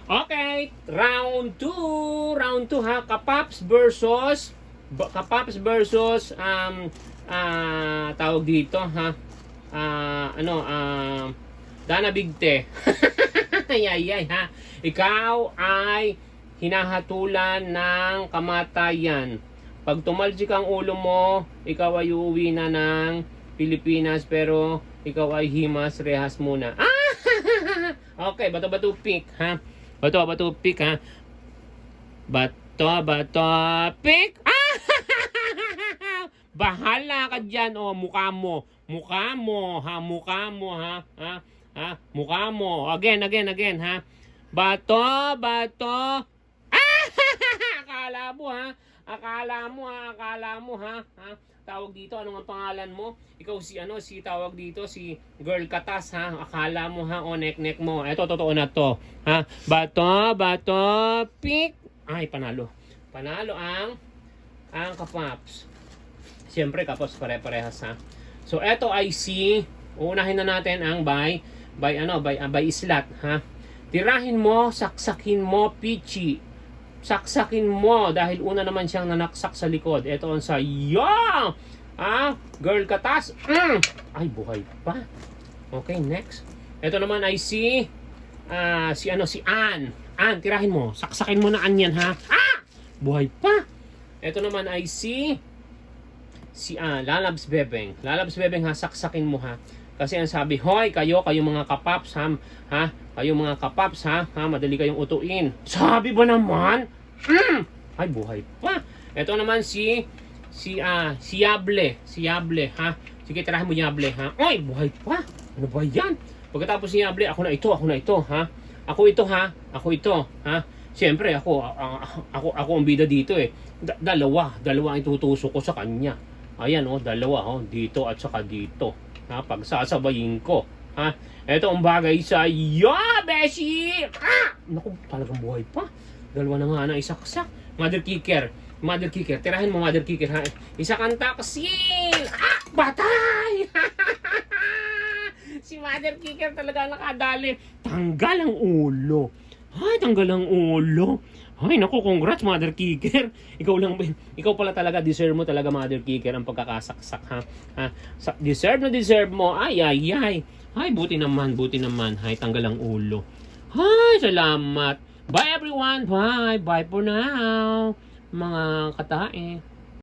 Okay, round 2. Round 2 ha. Kapaps versus tawag dito ha. Dana Bigte. Ay ha. Ikaw ay hinahatulan ng kamatayan. Pag tumalsik ang ulo mo, ikaw ay uuwi na ng Pilipinas, pero ikaw ay himas rehas muna. Okay, bato pick ha. Bato pick ha. Bato pick. Bahala ka dyan, mukha mo ha. Mukha mo. Again ha. Bato. Akala mo ha. Tawag dito, ano nga pangalan mo? Ikaw si tawag dito, si Girl Katas ha. Akala mo ha, nek mo. Eto, totoo na to. Ha? Bato, pick. Ay, panalo. Panalo ang Kapaps. Siyempre, Kapaps pare-parehas ha. So, eto ay uunahin na natin ang by islat ha. Tirahin mo, saksakin mo, Pichi. Saksakin mo dahil una naman siyang nanaksak sa likod. Ito ang sa Girl Katas. Ay, buhay pa. Okay, next. Ito naman ay si Ann. Ann, tirahin mo. Saksakin mo na Ann yan ha. Buhay pa. Ito naman ay si Lalabs Bebeng. Lalabs Bebeng ha, saksakin mo ha. Kasi ang sabi, hoy, kayo mga kapaps ha. Kayo mga kapaps ha, madali kayong utuin. Sabi ba naman? Ay, buhay pa. Ito naman si Yable ha. Sige, tirahin mo Yable ha. Ay, buhay pa. Ano ba yan? Pagkatapos ni Yable, ako na ito ha. Ako ito ha. Siyempre, ako ang bida dito eh. Dalawa ang itutusok ko sa kanya. Ayan dalawa dito at saka dito. Ha, pagsasabayin ko. Ha? Ito ang bagay sa Beshi! Naku, talagang buhay pa. Dalawa na nga na isaksak. Mother kicker. Tirahin mo, mother kicker ha. Isa kang taksil! Batay! Si mother kicker talaga nakadali. Tanggal ang ulo. Ay, tanggal ang ulo. Ay, naku, congrats, mother kicker. Ikaw pala talaga, deserve mo talaga, mother kicker, ang pagkakasaksak, ha? Deserve mo. Ay. Ay, buti naman. Ay, tanggal ang ulo. Ay, salamat. Bye, everyone. Bye for now. Mga katae.